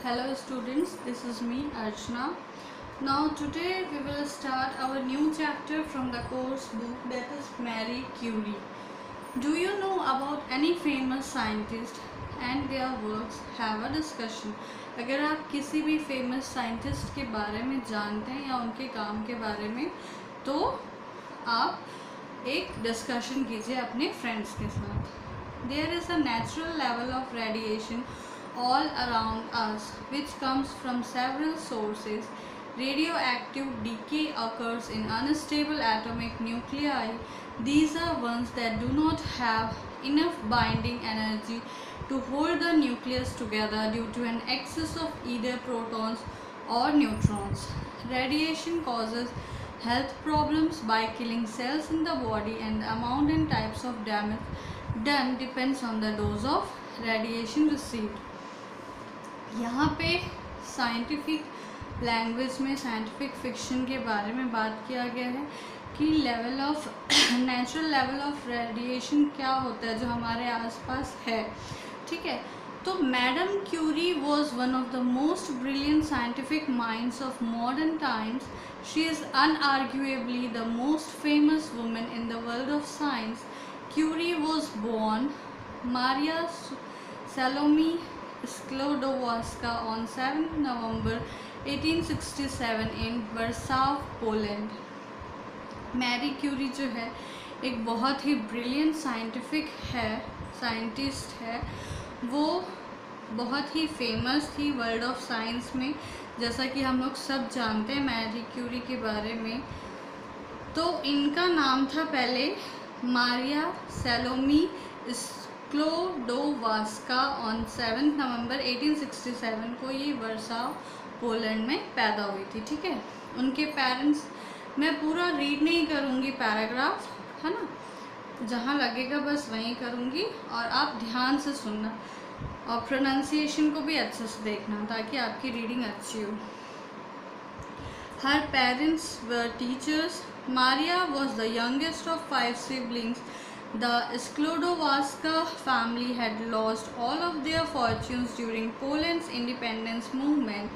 Hello students, this is me Archana. Now today we will start our new chapter from the course book, that is Marie Curie. Do you know about any famous scientist and their works? Have a discussion. अगर आप किसी भी famous scientist के बारे में जानते हैं या उनके काम के बारे में, तो आप एक डिस्कशन कीजिए अपने फ्रेंड्स के साथ. There is a natural level of radiation all around us which comes from several sources. Radioactive decay occurs in unstable atomic nuclei. These are ones that do not have enough binding energy to hold the nucleus together due to an excess of either protons or neutrons. Radiation causes health problems by killing cells in the body, and the amount and types of damage done depends on the dose of radiation received. यहाँ पे scientific language में scientific fiction के बारे में बात किया गया है कि level of natural level of radiation क्या होता है जो हमारे आसपास है. ठीक है, तो madam Curie was one of the most brilliant scientific minds of modern times. She is unarguably the most famous women in the world of science. Curie was born Maria Salome Sklodowska on 7 November 1867 in Warsaw, Poland. Marie Curie जो है एक बहुत ही brilliant scientist है. वो बहुत ही famous थी world of science में, जैसा कि हम लोग सब जानते हैं मैरी क्यूरी के बारे में. तो इनका नाम था पहले मारिया सैलोमी स्क्लोडोवास्का. ऑन 7 नवंबर 1867 को ये वर्साव पोलैंड में पैदा हुई थी. ठीक है, उनके पेरेंट्स, मैं पूरा रीड नहीं करूँगी पैराग्राफ, है ना, जहाँ लगेगा बस वहीं करूँगी और आप ध्यान से सुनना और प्रोनाउंसिएशन को भी अच्छे से देखना ताकि आपकी रीडिंग अच्छी हो. Her parents were teachers. Maria was the youngest of 5 siblings. The Sklodowska family had lost all of their fortunes during Poland's independence movement.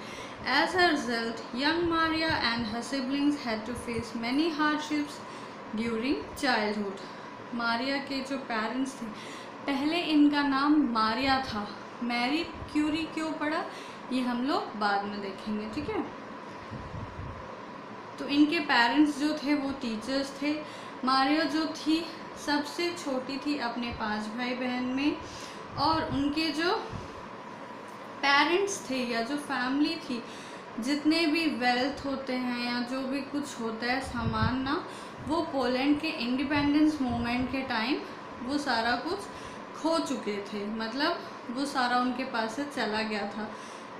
As a result, young Maria and her siblings had to face many hardships during childhood. Maria के जो parents थे, पहले इनका नाम मारिया था. Marie Curie क्यों पड़ा ये हम लोग बाद में देखेंगे. ठीक है, तो इनके पेरेंट्स जो थे वो टीचर्स थे. मारिया जो थी सबसे छोटी थी अपने 5 भाई बहन में, और उनके जो पेरेंट्स थे या जो फैमिली थी, जितने भी वेल्थ होते हैं या जो भी कुछ होता है सामान ना, वो पोलैंड के इंडिपेंडेंस मूवमेंट के टाइम वो सारा कुछ खो चुके थे. मतलब वो सारा उनके पास से चला गया था.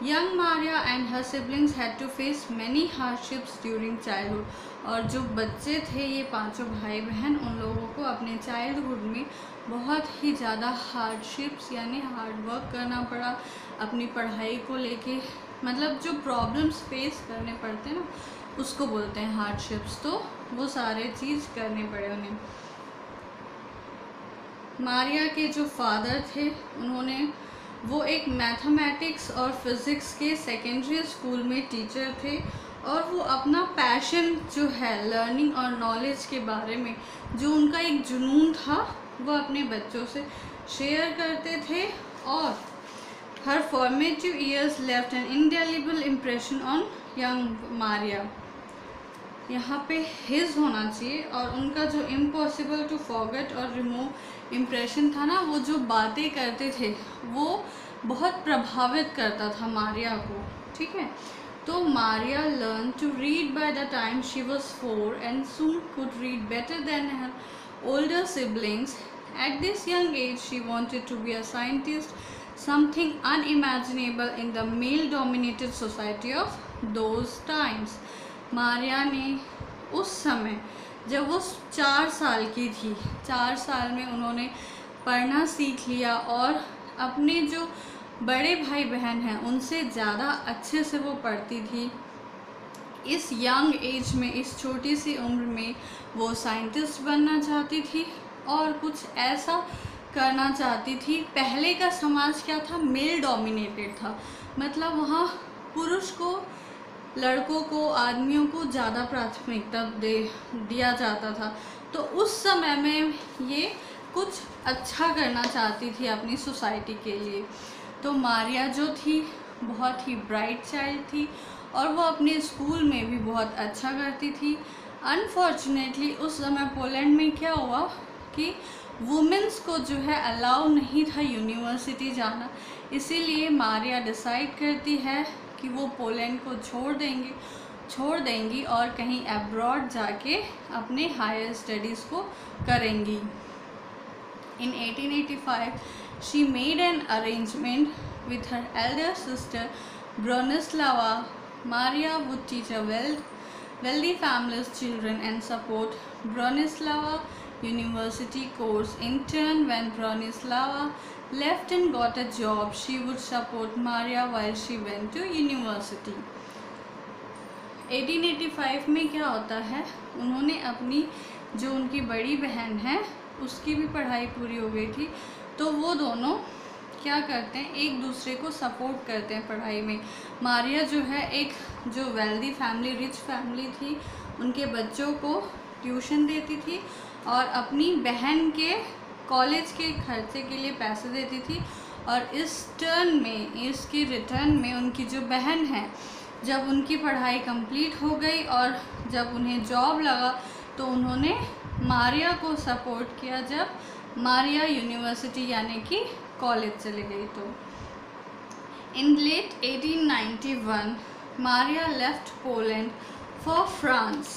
Young Maria and her siblings had to face many hardships during childhood. और जो बच्चे थे ये 5 भाई बहन, उन लोगों को अपने चाइल्डहुड में बहुत ही ज़्यादा हार्डशिप्स यानी हार्ड वर्क करना पड़ा अपनी पढ़ाई को लेके. मतलब जो प्रॉब्लम्स फेस करने पड़ते हैं ना, उसको बोलते हैं हार्डशिप्स. तो वो सारे चीज़ करने पड़े उन्हें. मारिया के जो फादर थे वो एक मैथमेटिक्स और फिज़िक्स के सेकेंडरी स्कूल में टीचर थे, और वो अपना पैशन जो है लर्निंग और नॉलेज के बारे में, जो उनका एक जुनून था, वो अपने बच्चों से शेयर करते थे. और her formative years left an indelible impression on young Maria. यहाँ पे हिज होना चाहिए, और उनका जो इम्पॉसिबल टू फॉरगेट और रिमूव इम्प्रेशन था ना, वो जो बातें करते थे वो बहुत प्रभावित करता था मारिया को. ठीक है, तो Maria learn to read by the time she was 4 and soon could read better than her older siblings. At this young age she wanted to be a scientist, something unimaginable in the male dominated society of those times. Maria ने उस समय जब वो 4 साल की थी, 4 साल में उन्होंने पढ़ना सीख लिया और अपने जो बड़े भाई बहन हैं उनसे ज़्यादा अच्छे से वो पढ़ती थी. इस यंग एज में, इस छोटी सी उम्र में वो साइंटिस्ट बनना चाहती थी और कुछ ऐसा करना चाहती थी। पहले का समाज क्या था, मेल डोमिनेटेड था, मतलब वहाँ पुरुष को, लड़कों को, आदमियों को ज़्यादा प्राथमिकता दिया जाता था। तो उस समय में ये कुछ अच्छा करना चाहती थी अपनी सोसाइटी के लिए। तो मारिया जो थी बहुत ही ब्राइट चाइल्ड थी और वो अपने स्कूल में भी बहुत अच्छा करती थी। अनफॉर्चुनेटली उस समय पोलैंड में क्या हुआ कि वुमेन्स को जो है अलाउ नहीं था यूनिवर्सिटी जाना, इसीलिए मारिया डिसाइड करती है कि वो पोलैंड को छोड़ देंगी और कहीं अब्रॉड जाके अपने हायर स्टडीज़ को करेंगी। In 1885, she made an arrangement with her elder sister Bronislava. Maria would teach a wealthy family's children and support Bronislava university course. In turn, when Bronislava left and got a job, she would support Maria while she went to university. 1885 में क्या होता है, उन्होंने अपनी जो उनकी बड़ी बहन है उसकी भी पढ़ाई पूरी हो गई थी, तो वो दोनों क्या करते हैं, एक दूसरे को सपोर्ट करते हैं पढ़ाई में। मारिया जो है एक जो वेल्दी फैमिली, रिच फैमिली थी, उनके बच्चों को ट्यूशन देती थी और अपनी बहन के कॉलेज के खर्चे के लिए पैसे देती थी। और इसके रिटर्न में उनकी जो बहन है, जब उनकी पढ़ाई कंप्लीट हो गई और जब उन्हें जॉब लगा तो उन्होंने मारिया को सपोर्ट किया जब मारिया यूनिवर्सिटी यानी कि कॉलेज चली गई। तो in late 1891 Maria left Poland for France.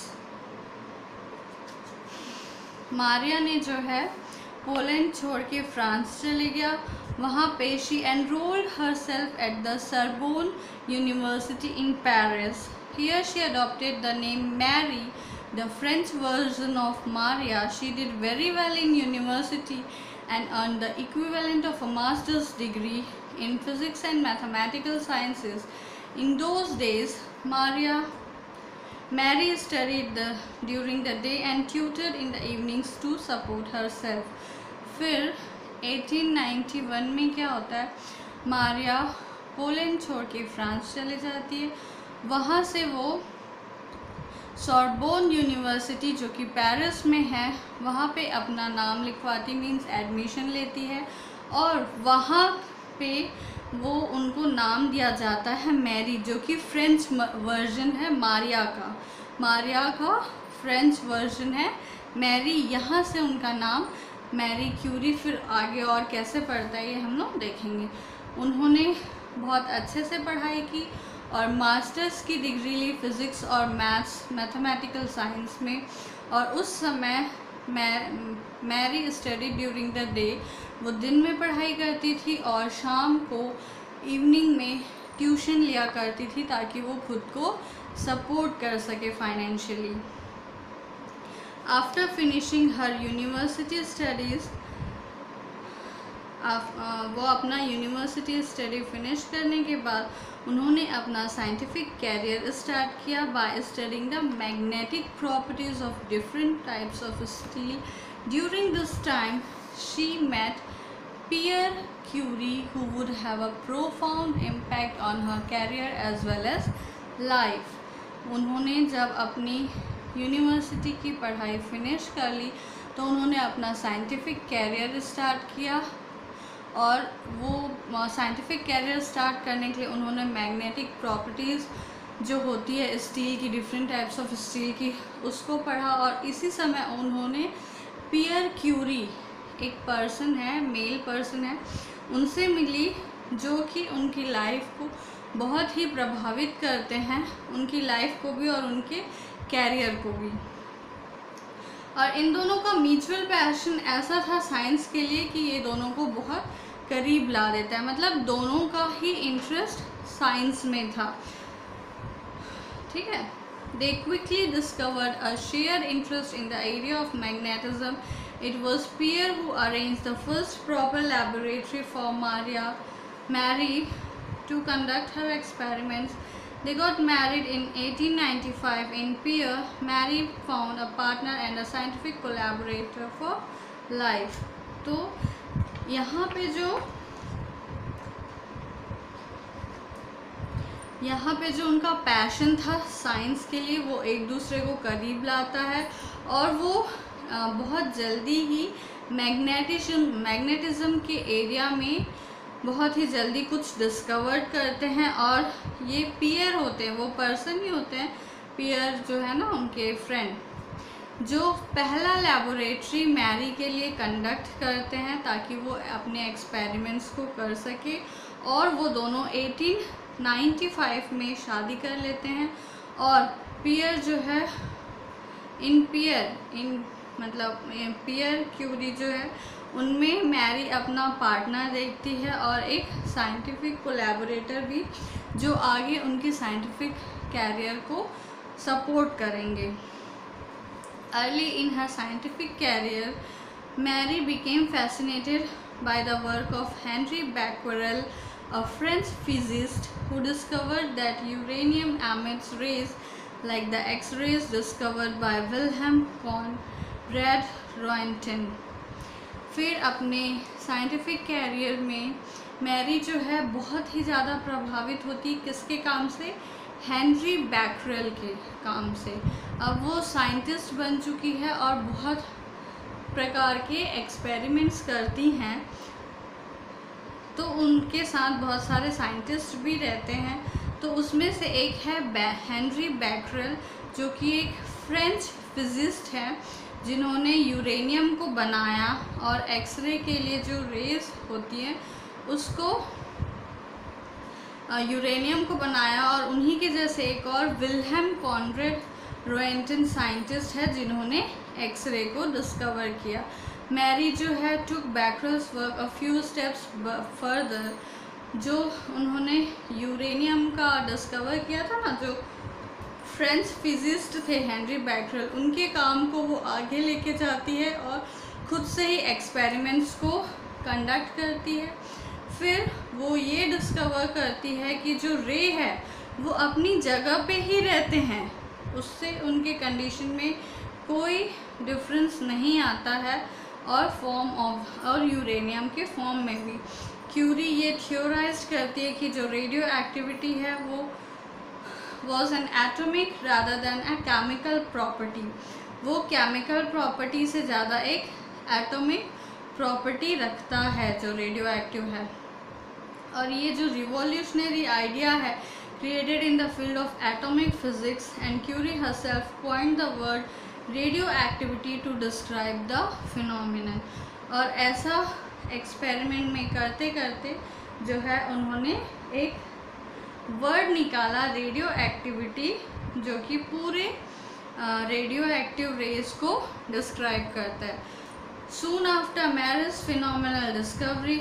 मारिया ने जो है पोलैंड छोड़ के फ्रांस चले गया। वहाँ पे she enrolled herself at the Sorbonne University in Paris. Here she adopted the name Mary, the French version of Maria. She did very well in university and earned the equivalent of a master's degree in physics and mathematical sciences. In those days, Mary studied during the day and tutored in the evenings to support herself. फिर 1891 में क्या होता है, Maria Poland छोड़ के France चले जाती है। वहाँ से वो सॉर्बोन यूनिवर्सिटी जो कि पेरिस में है, वहाँ पे अपना नाम लिखवाती, मीन्स एडमिशन लेती है और वहाँ पे वो उनको नाम दिया जाता है मैरी, जो कि फ्रेंच वर्जन है मारिया का फ्रेंच वर्जन है मैरी। यहाँ से उनका नाम मैरी क्यूरी फिर आगे और कैसे पढ़ता है ये हम लोग देखेंगे। उन्होंने बहुत अच्छे से पढ़ाई की और मास्टर्स की डिग्री ली फिज़िक्स और मैथमेटिकल साइंस में। और उस समय Marie study during the day, वो दिन में पढ़ाई करती थी और शाम को इवनिंग में ट्यूशन लिया करती थी ताकि वो खुद को सपोर्ट कर सके फाइनेंशियली। आफ्टर फिनिशिंग हर यूनिवर्सिटी स्टडीज़, वो अपना यूनिवर्सिटी स्टडी फिनिश करने के बाद उन्होंने अपना साइंटिफिक कैरियर स्टार्ट किया by studying the magnetic properties of different types of steel. During this time she met Pierre Curie who would have a profound impact on her career as well as life. उन्होंने जब अपनी university की पढ़ाई finish कर ली तो उन्होंने अपना scientific career start किया और वो साइंटिफिक कैरियर स्टार्ट करने के लिए उन्होंने मैग्नेटिक प्रॉपर्टीज़ जो होती है स्टील की, डिफरेंट टाइप्स ऑफ स्टील की, उसको पढ़ा। और इसी समय उन्होंने पियर क्यूरी, एक पर्सन है, मेल पर्सन है, उनसे मिली जो कि उनकी लाइफ को बहुत ही प्रभावित करते हैं, उनकी लाइफ को भी और उनके कैरियर को भी। और इन दोनों का म्यूचुअल पैशन ऐसा था साइंस के लिए कि ये दोनों को बहुत करीब ला देता है, मतलब दोनों का ही इंटरेस्ट साइंस में था। ठीक है। They quickly discovered a shared interest in the area of magnetism. It was Pierre who arranged the first proper laboratory for Mary to conduct her experiments. They got married in 1895. In Pierre, Mary found a partner and a scientific collaborator for life. तो यहाँ पे जो उनका passion था science के लिए, वो एक दूसरे को करीब लाता है और वो बहुत जल्दी ही मैग्नेटिज्म के एरिया में बहुत ही जल्दी कुछ डिस्कवर करते हैं। और ये पीयर होते हैं, वो पर्सन ही होते हैं, पीयर जो है ना उनके फ्रेंड, जो पहला लैबोरेटरी मैरी के लिए कंडक्ट करते हैं ताकि वो अपने एक्सपेरिमेंट्स को कर सके। और वो दोनों 1895 में शादी कर लेते हैं। और पियर जो है पियर क्यूरी जो है उनमें मैरी अपना पार्टनर देखती है और एक साइंटिफिक कोलैबोरेटर भी, जो आगे उनकी साइंटिफिक कैरियर को सपोर्ट करेंगे। Early in her scientific career, Mary became fascinated by the work of Henri Becquerel, a French physicist who discovered that uranium emits rays like the X-rays discovered by Wilhelm Conrad Roentgen। फिर अपने scientific career में Mary जो है बहुत ही ज़्यादा प्रभावित होती किसके काम से? हेनरी बैकरेल के काम से। अब वो साइंटिस्ट बन चुकी है और बहुत प्रकार के एक्सपेरिमेंट्स करती हैं, तो उनके साथ बहुत सारे साइंटिस्ट भी रहते हैं। तो उसमें से एक है हेनरी बैकरेल, जो कि एक फ्रेंच फिजिस्ट है जिन्होंने यूरेनियम को बनाया और एक्सरे के लिए जो रेस होती हैं उसको यूरेनियम को बनाया। और उन्हीं के जैसे एक और विल्हेम कॉनरेड रोएंटन साइंटिस्ट है जिन्होंने एक्सरे को डिस्कवर किया। मैरी जो है took Becquerel's work a few steps further, जो उन्होंने यूरेनियम का डिस्कवर किया था ना, जो फ्रेंच फिजिस्ट थे हेनरी बैकरेल, उनके काम को वो आगे लेके जाती है और खुद से ही एक्सपेरिमेंट्स को कंडक्ट करती है। फिर वो ये डिस्कवर करती है कि जो रे है वो अपनी जगह पे ही रहते हैं, उससे उनके कंडीशन में कोई डिफरेंस नहीं आता है, और यूरेनियम के फॉर्म में भी। क्यूरी ये थियोराइज करती है कि जो रेडियो एक्टिविटी है वो was an atomic rather than a chemical property, वो केमिकल प्रॉपर्टी से ज़्यादा एक एटॉमिक प्रॉपर्टी रखता है जो रेडियो एक्टिव है। और ये जो रिवॉल्यूशनरी आइडिया है created in the field of atomic physics, and Curie herself coined the word radioactivity to describe the phenomenon। और ऐसा एक्सपेरिमेंट में करते करते जो है उन्होंने एक वर्ड निकाला रेडियो एक्टिविटी, जो कि पूरे रेडियो एक्टिव रेज को डिस्क्राइब करता है। Soon after Mary's phenomenal discovery,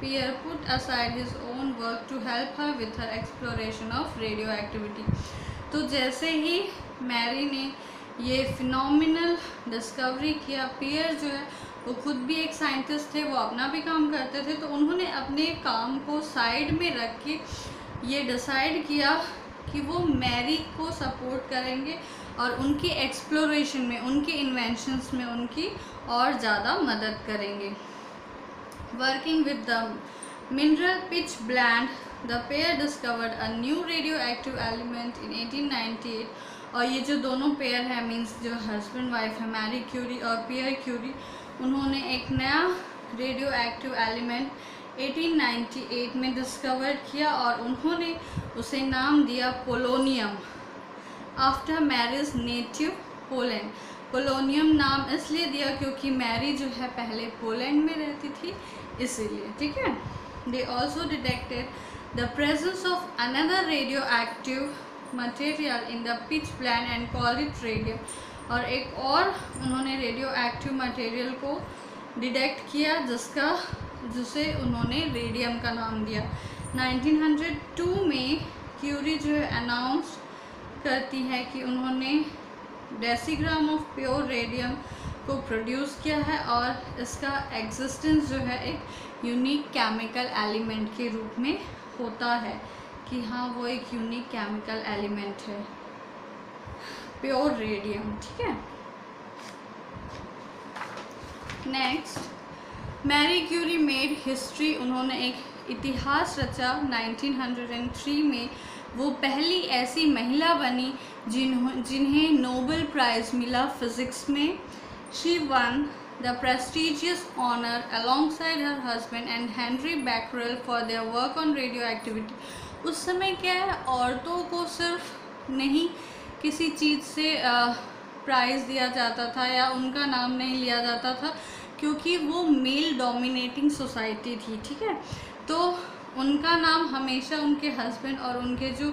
Pierre put aside his own work to help her with her exploration of radioactivity। तो जैसे ही मैरी ने ये फिनोमिनल डिस्कवरी किया, पियर जो है वो खुद भी एक साइंटिस्ट थे, वो अपना भी काम करते थे, तो उन्होंने अपने काम को साइड में रख के ये डिसाइड किया कि वो मैरी को सपोर्ट करेंगे और उनकी एक्सप्लोरेशन में, उनके इन्वेंशंस में उनकी और ज़्यादा मदद करेंगे। Working with the mineral pitch blende, the pair discovered a new radioactive element in 1898। और ये जो दोनों पेयर है, मीन्स जो हस्बैंड वाइफ है मैरी क्यूरी और पियर क्यूरी, उन्होंने एक नया रेडियो एक्टिव एलिमेंट 1898 में डिस्कवर किया और उन्होंने उसे नाम दिया polonium, after Marie's native Poland. Polonium नाम इसलिए दिया क्योंकि मैरी जो है पहले पोलैंड में रहती थी, इसीलिए। ठीक है। They also detected the presence of another radio active material in the pitch blend and called it radium. और एक और उन्होंने रेडियो एक्टिव मटेरियल को डिटेक्ट किया जिसे उन्होंने रेडियम का नाम दिया। 1902 में क्यूरी जो है अनाउंस करती है कि उन्होंने डेसीग्राम ऑफ प्योर रेडियम को प्रोड्यूस किया है और इसका एग्जिस्टेंस जो है एक यूनिक केमिकल एलिमेंट के रूप में होता है, कि हाँ वो एक यूनिक केमिकल एलिमेंट है प्योर रेडियम। ठीक है। Next Marie Curie made history, उन्होंने एक इतिहास रचा। 1903 में वो पहली ऐसी महिला बनी जिन्हें नोबेल प्राइज़ मिला फिज़िक्स में। She won the prestigious honour alongside her husband and Henry Becquerel for their work on radioactivity। उस समय क्या है, औरतों को सिर्फ नहीं किसी चीज़ से प्राइज़ दिया जाता था या उनका नाम नहीं लिया जाता था, क्योंकि वो मेल डोमिनेटिंग सोसाइटी थी, ठीक है। तो उनका नाम हमेशा उनके हस्बैंड और उनके जो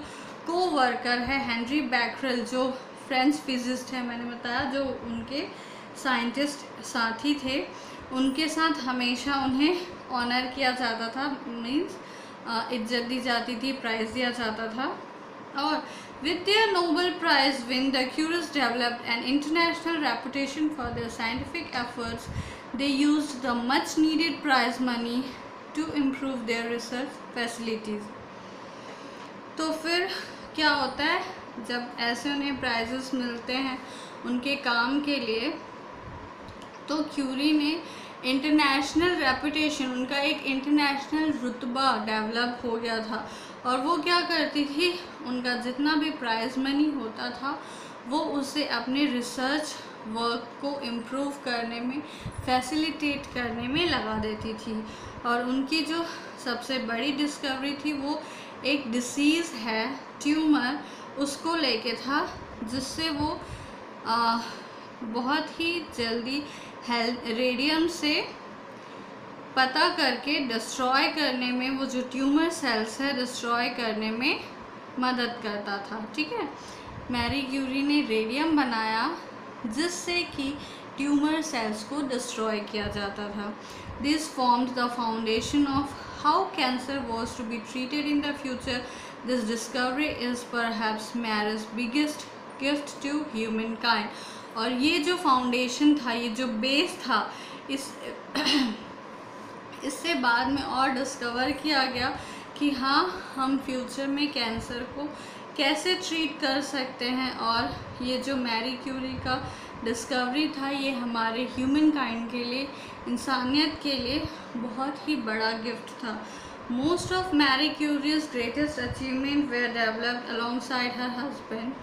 को वर्कर है हेनरी बैकरेल, जो फ्रेंच फिजिस्ट है, मैंने बताया, जो उनके साइंटिस्ट साथी थे, उनके साथ हमेशा उन्हें ऑनर किया जाता था, मीन्स इज्जत दी जाती थी, प्राइज़ दिया जाता था। और with their Nobel Prize win, the Curies developed an international reputation for their scientific efforts. They used the much needed prize money to improve their research facilities। तो फिर क्या होता है, जब ऐसे उन्हें प्राइजेस मिलते हैं उनके काम के लिए, तो क्यूरी ने इंटरनेशनल रेपुटेशन, उनका एक इंटरनेशनल रुतबा डेवलप हो गया था। और वो क्या करती थी, उनका जितना भी प्राइज़ मनी होता था वो उसे अपने रिसर्च वर्क को इम्प्रूव करने में, फैसिलिटेट करने में लगा देती थी। और उनकी जो सबसे बड़ी डिस्कवरी थी वो एक डिसीज़ है, ट्यूमर, उसको लेके था, जिससे वो बहुत ही जल्दी रेडियम से पता करके डिस्ट्रॉय करने में, वो जो ट्यूमर सेल्स है डिस्ट्रॉय करने में मदद करता था, ठीक है। मैरी क्यूरी ने रेडियम बनाया जिससे कि ट्यूमर सेल्स को डिस्ट्रॉय किया जाता था। This formed the foundation of how cancer was to be treated in the future. This discovery is perhaps Marie's biggest gift to humankind. और ये जो फाउंडेशन था, ये जो बेस था, इससे बाद में और डिस्कवर किया गया कि हाँ, हम फ्यूचर में कैंसर को कैसे ट्रीट कर सकते हैं। और ये जो मैरी क्यूरी का डिस्कवरी था, ये हमारे ह्यूमन काइंड के लिए, इंसानियत के लिए बहुत ही बड़ा गिफ्ट था। Most of Marie Curie's greatest achievement were developed alongside her husband.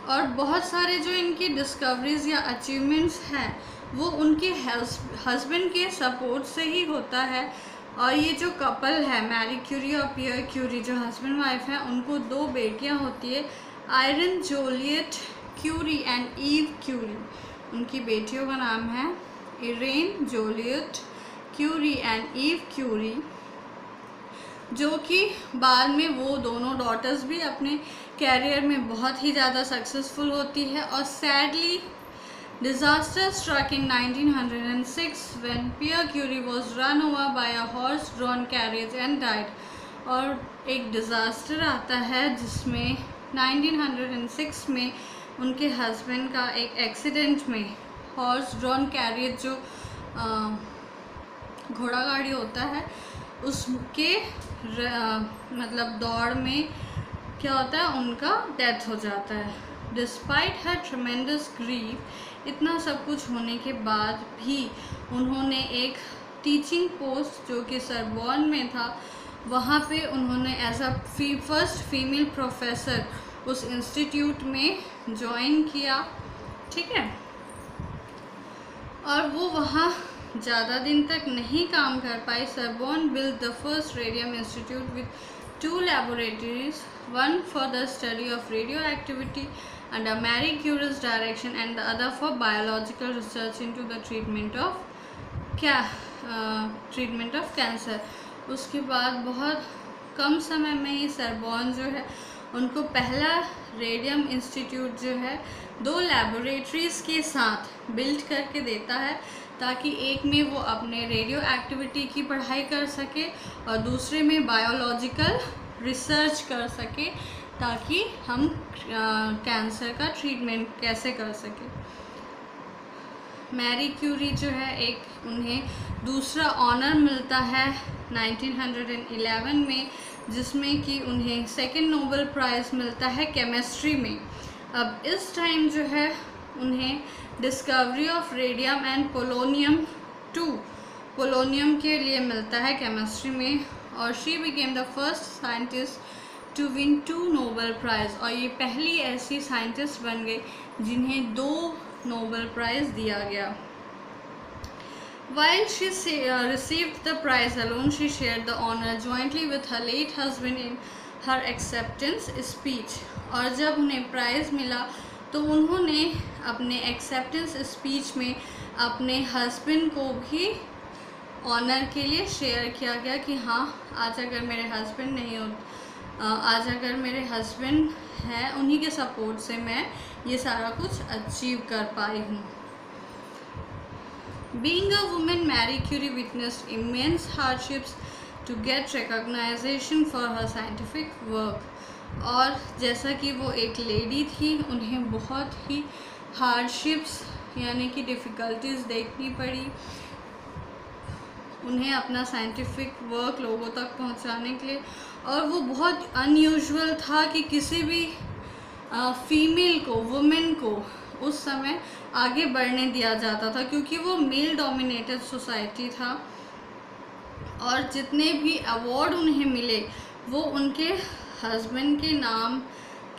और बहुत सारे जो इनकी डिस्कवरीज या अचीवमेंट्स हैं वो उनके हस्बैंड के सपोर्ट से ही होता है। और ये जो कपल है, मैरी क्यूरी और पियर क्यूरी, जो हस्बैंड वाइफ हैं, उनको 2 बेटियां होती है, Irene Joliot Curie and Eve Curie. उनकी बेटियों का नाम है Irene Joliot Curie and Eve Curie, जो कि बाद में वो दोनों डॉटर्स भी अपने कैरियर में बहुत ही ज़्यादा सक्सेसफुल होती है। और sadly disaster struck in 1906 when Pierre Curie was run over by a horse-drawn carriage and died। और एक डिज़ास्टर आता है जिसमें 1906 में उनके हस्बैंड का एक एक्सीडेंट में, हॉर्स ड्रॉन कैरियज जो घोड़ा गाड़ी होता है, उसके मतलब दौड़ में क्या होता है, उनका डेथ हो जाता है। डिस्पाइट हर ट्रेमेंडस ग्रीफ, इतना सब कुछ होने के बाद भी उन्होंने एक टीचिंग पोस्ट जो कि सरबॉन में था, वहाँ पे उन्होंने as a first female professor उस इंस्टीट्यूट में ज्वाइन किया, ठीक है। और वो वहाँ ज़्यादा दिन तक नहीं काम कर पाई। Sorbonne build the first radium institute with 2 laboratories, one for the study of radioactivity under Marie Curie's direction and the other for biological research into the treatment of cancer। उसके बाद बहुत कम समय में ही सरबॉन जो है उनको पहला रेडियम इंस्टीट्यूट जो है 2 लैबोरेटरीज़ के साथ बिल्ड करके देता है, ताकि एक में वो अपने रेडियो एक्टिविटी की पढ़ाई कर सके और दूसरे में बायोलॉजिकल रिसर्च कर सके, ताकि हम कैंसर का ट्रीटमेंट कैसे कर सके। मैरी क्यूरी जो है, एक उन्हें दूसरा ऑनर मिलता है 1911 में, जिसमें कि उन्हें 2nd नोबेल प्राइज़ मिलता है केमिस्ट्री में। अब इस टाइम जो है उन्हें discovery of radium and polonium 2 polonium के लिए मिलता है केमिस्ट्री में, और she became the first scientist to win 2 Nobel prize, और ये पहली ऐसी साइंटिस्ट बन गई जिन्हें 2 नोबेल प्राइज़ दिया गया। While she received the prize alone, she shared the honor jointly with her late husband in her acceptance speech. और जब उन्हें प्राइज़ मिला तो उन्होंने अपने एक्सेप्टेंस स्पीच में अपने हस्बैंड को भी ऑनर के लिए शेयर किया गया कि हाँ, आज अगर मेरे हस्बैंड नहीं हो, आज अगर मेरे हस्बैंड हैं, उन्हीं के सपोर्ट से मैं ये सारा कुछ अचीव कर पाई हूँ। Being a woman, Marie Curie witnessed immense hardships to get recognition for her scientific work. और जैसा कि वो एक लेडी थी, उन्हें बहुत ही हार्डशिप्स यानी कि डिफ़िकल्टीज़ देखनी पड़ी उन्हें अपना साइंटिफिक वर्क लोगों तक पहुंचाने के लिए। और वो बहुत अनयूजुअल था कि किसी भी फीमेल को, वुमेन को उस समय आगे बढ़ने दिया जाता था, क्योंकि वो मेल डोमिनेटेड सोसाइटी था। और जितने भी अवार्ड उन्हें मिले वो उनके हस्बैंड के नाम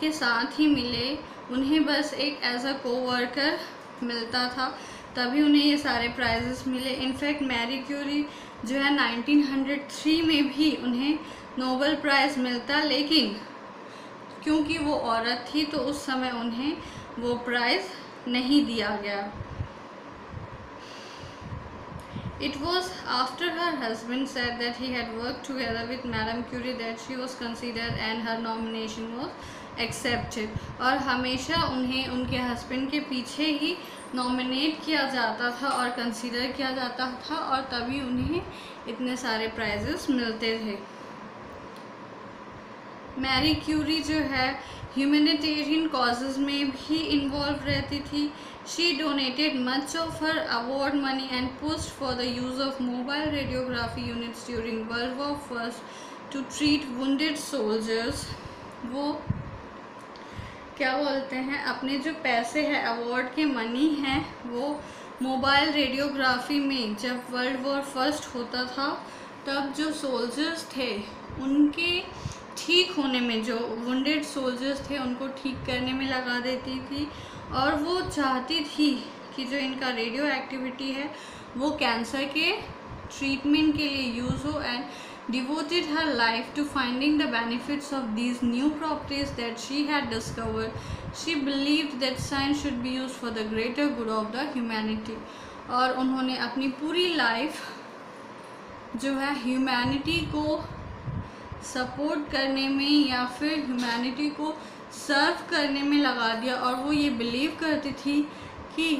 के साथ ही मिले, उन्हें बस एक एज अ कोवर्कर मिलता था, तभी उन्हें ये सारे प्राइजेस मिले। इनफैक्ट मैरी क्यूरी जो है 1903 में भी उन्हें नोबेल प्राइज़ मिलता, लेकिन क्योंकि वो औरत थी तो उस समय उन्हें वो प्राइज़ नहीं दिया गया। It was after her husband said that he had worked together with Madame Curie that she was considered and her nomination was accepted. और हमेशा उन्हें उनके हस्बैंड के पीछे ही नॉमिनेट किया जाता था और कंसीडर किया जाता था, और तभी उन्हें इतने सारे प्राइजेस मिलते थे। मैरी क्यूरी जो है ह्यूमैनिटेरियन कॉजेज़ में भी इन्वॉल्व रहती थी। She donated much of her award money and pushed for the use of mobile radiography units during world war first to treat wounded soldiers. वो क्या बोलते हैं, अपने जो पैसे हैं, अवार्ड के मनी हैं, वो मोबाइल रेडियोग्राफी में जब वर्ल्ड वॉर फर्स्ट होता था तब जो सोल्जर्स थे उनके ठीक होने में, जो वुंडेड सोल्जर्स थे उनको ठीक करने में लगा देती थी। और वो चाहती थी कि जो इनका रेडियो एक्टिविटी है वो कैंसर के ट्रीटमेंट के लिए यूज़ हो, and devoted her life to finding the benefits of these new properties that she had discovered. She believed that science should be used for the greater good of the humanity. और उन्होंने अपनी पूरी life जो है humanity को support करने में या फिर ह्यूमैनिटी को सर्व करने में लगा दिया। और वो ये बिलीव करती थी कि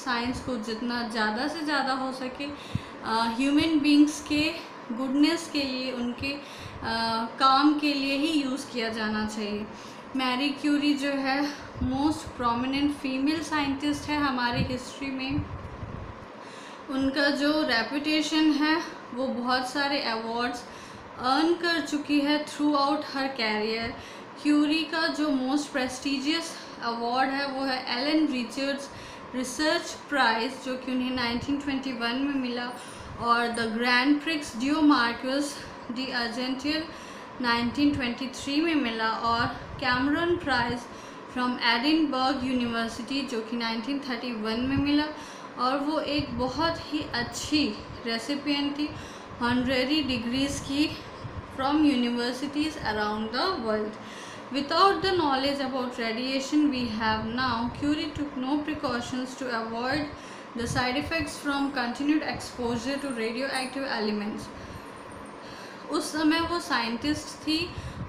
साइंस को जितना ज़्यादा से ज़्यादा हो सके ह्यूमन बींग्स के गुडनेस के लिए, उनके काम के लिए ही यूज़ किया जाना चाहिए। मैरी क्यूरी जो है मोस्ट प्रोमिनेंट फीमेल साइंटिस्ट है हमारी हिस्ट्री में। उनका जो रेपुटेशन है वो बहुत सारे अवार्ड्स अर्न कर चुकी है थ्रू आउट हर कैरियर। क्यूरी का जो मोस्ट प्रेस्टिजियस अवार्ड है वो है एलन रिचर्ड्स रिसर्च प्राइज़, जो कि उन्हें 1921 में मिला, और the grand prix du marquis de Argenteuil 1923 में मिला, और Cameron prize from Edinburgh university जो कि 1931 में मिला। और वो एक बहुत ही अच्छी रेसिपिएंट थी ऑनरेरी डिग्रीज़ की from universities around the world. Without the knowledge about radiation we have now, Curie took no precautions to avoid the side effects from continued exposure to radioactive elements. उस समय वो scientist थी,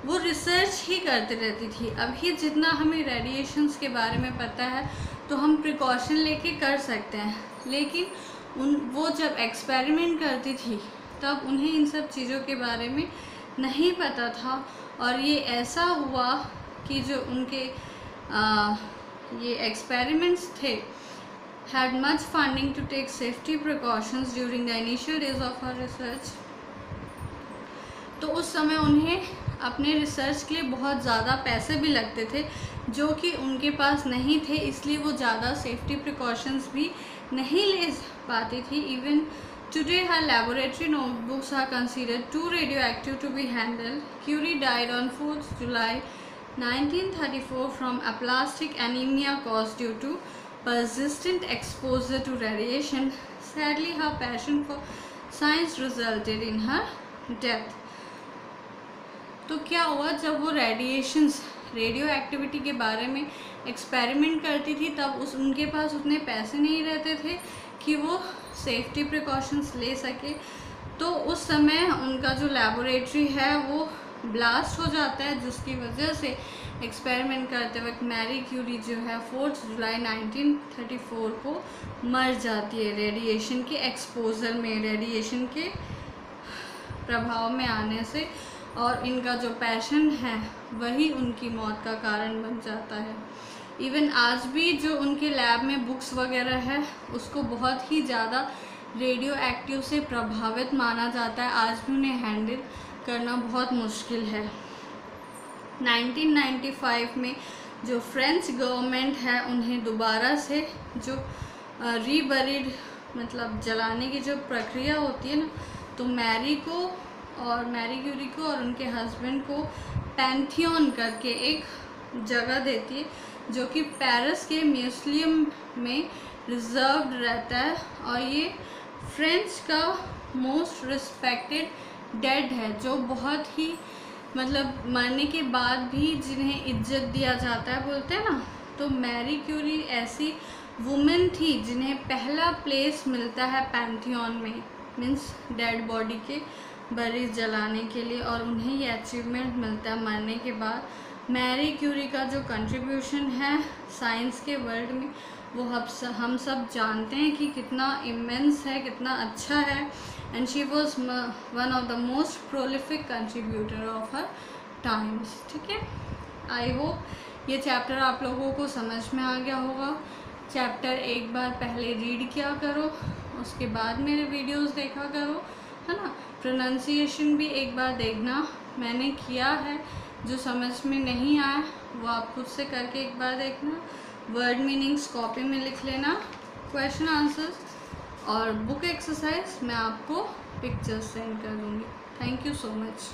वो research ही करते रहती थी। अभी जितना हमें रेडिएशंस के बारे में पता है तो हम प्रिकॉशन लेके कर सकते हैं, लेकिन वो जब एक्सपेरिमेंट करती थी तब उन्हें इन सब चीज़ों के बारे में नहीं पता था। और ये ऐसा हुआ कि जो उनके ये एक्सपेरिमेंट्स थे had much funding to take safety precautions during the initial days of her research. तो उस समय उन्हें अपने रिसर्च के लिए बहुत ज़्यादा पैसे भी लगते थे जो कि उनके पास नहीं थे, इसलिए वो ज़्यादा सेफ्टी प्रिकॉशंस भी नहीं ले पाती थी। Even Today, her laboratory notebooks are considered too radioactive to be handled. Curie died on 4th July 1934 from aplastic anemia caused due to persistent exposure to radiation. Sadly, her passion for science resulted in her death. तो क्या हुआ, जब वो radio activity के बारे में experiment करती थी तब उनके पास उतने पैसे नहीं रहते थे कि वो सेफ्टी प्रिकॉशंस ले सके। तो उस समय उनका जो लेबोरेटरी है वो ब्लास्ट हो जाता है, जिसकी वजह से एक्सपेरिमेंट करते वक्त मैरी क्यूरी जो है 4 जुलाई 1934 को मर जाती है रेडिएशन के एक्सपोजर में, रेडिएशन के प्रभाव में आने से। और इनका जो पैशन है वही उनकी मौत का कारण बन जाता है। इवन आज भी जो उनके लैब में बुक्स वगैरह है उसको बहुत ही ज़्यादा रेडियो एक्टिव से प्रभावित माना जाता है। आज भी उन्हें हैंडल करना बहुत मुश्किल है। 1995 में जो फ्रेंच गवर्नमेंट है उन्हें दोबारा से जो रीबरीड मतलब जलाने की जो प्रक्रिया होती है ना, तो मैरी क्यूरी को और उनके हस्बैंड को पैंथियन करके एक जगह देती है जो कि पेरिस के म्यूजियम में रिजर्व्ड रहता है। और ये फ्रेंच का मोस्ट रिस्पेक्टेड डेड है, जो बहुत ही मतलब मरने के बाद भी जिन्हें इज्जत दिया जाता है, बोलते हैं ना। तो मैरी क्यूरी ऐसी वुमेन थी जिन्हें पहला प्लेस मिलता है पैंथियन में, मीन्स डेड बॉडी के बरी जलाने के लिए, और उन्हें ये अचीवमेंट मिलता है मरने के बाद। मैरी क्यूरी का जो कंट्रीब्यूशन है साइंस के वर्ल्ड में वो हम सब जानते हैं कि कितना इमेंस है, कितना अच्छा है। And she was one of the most prolific contributor of her times. ठीक है, आई होप ये चैप्टर आप लोगों को समझ में आ गया होगा। चैप्टर एक बार पहले रीड किया करो, उसके बाद मेरे वीडियोस देखा करो, है ना। प्रोनाउंसिएशन भी एक बार देखना, मैंने किया है। जो समझ में नहीं आया वो आप खुद से करके एक बार देखना। वर्ड मीनिंग्स कॉपी में लिख लेना, क्वेश्चन आंसर्स और बुक एक्सरसाइज मैं आपको पिक्चर्स सेंड कर दूँगी। Thank you so much.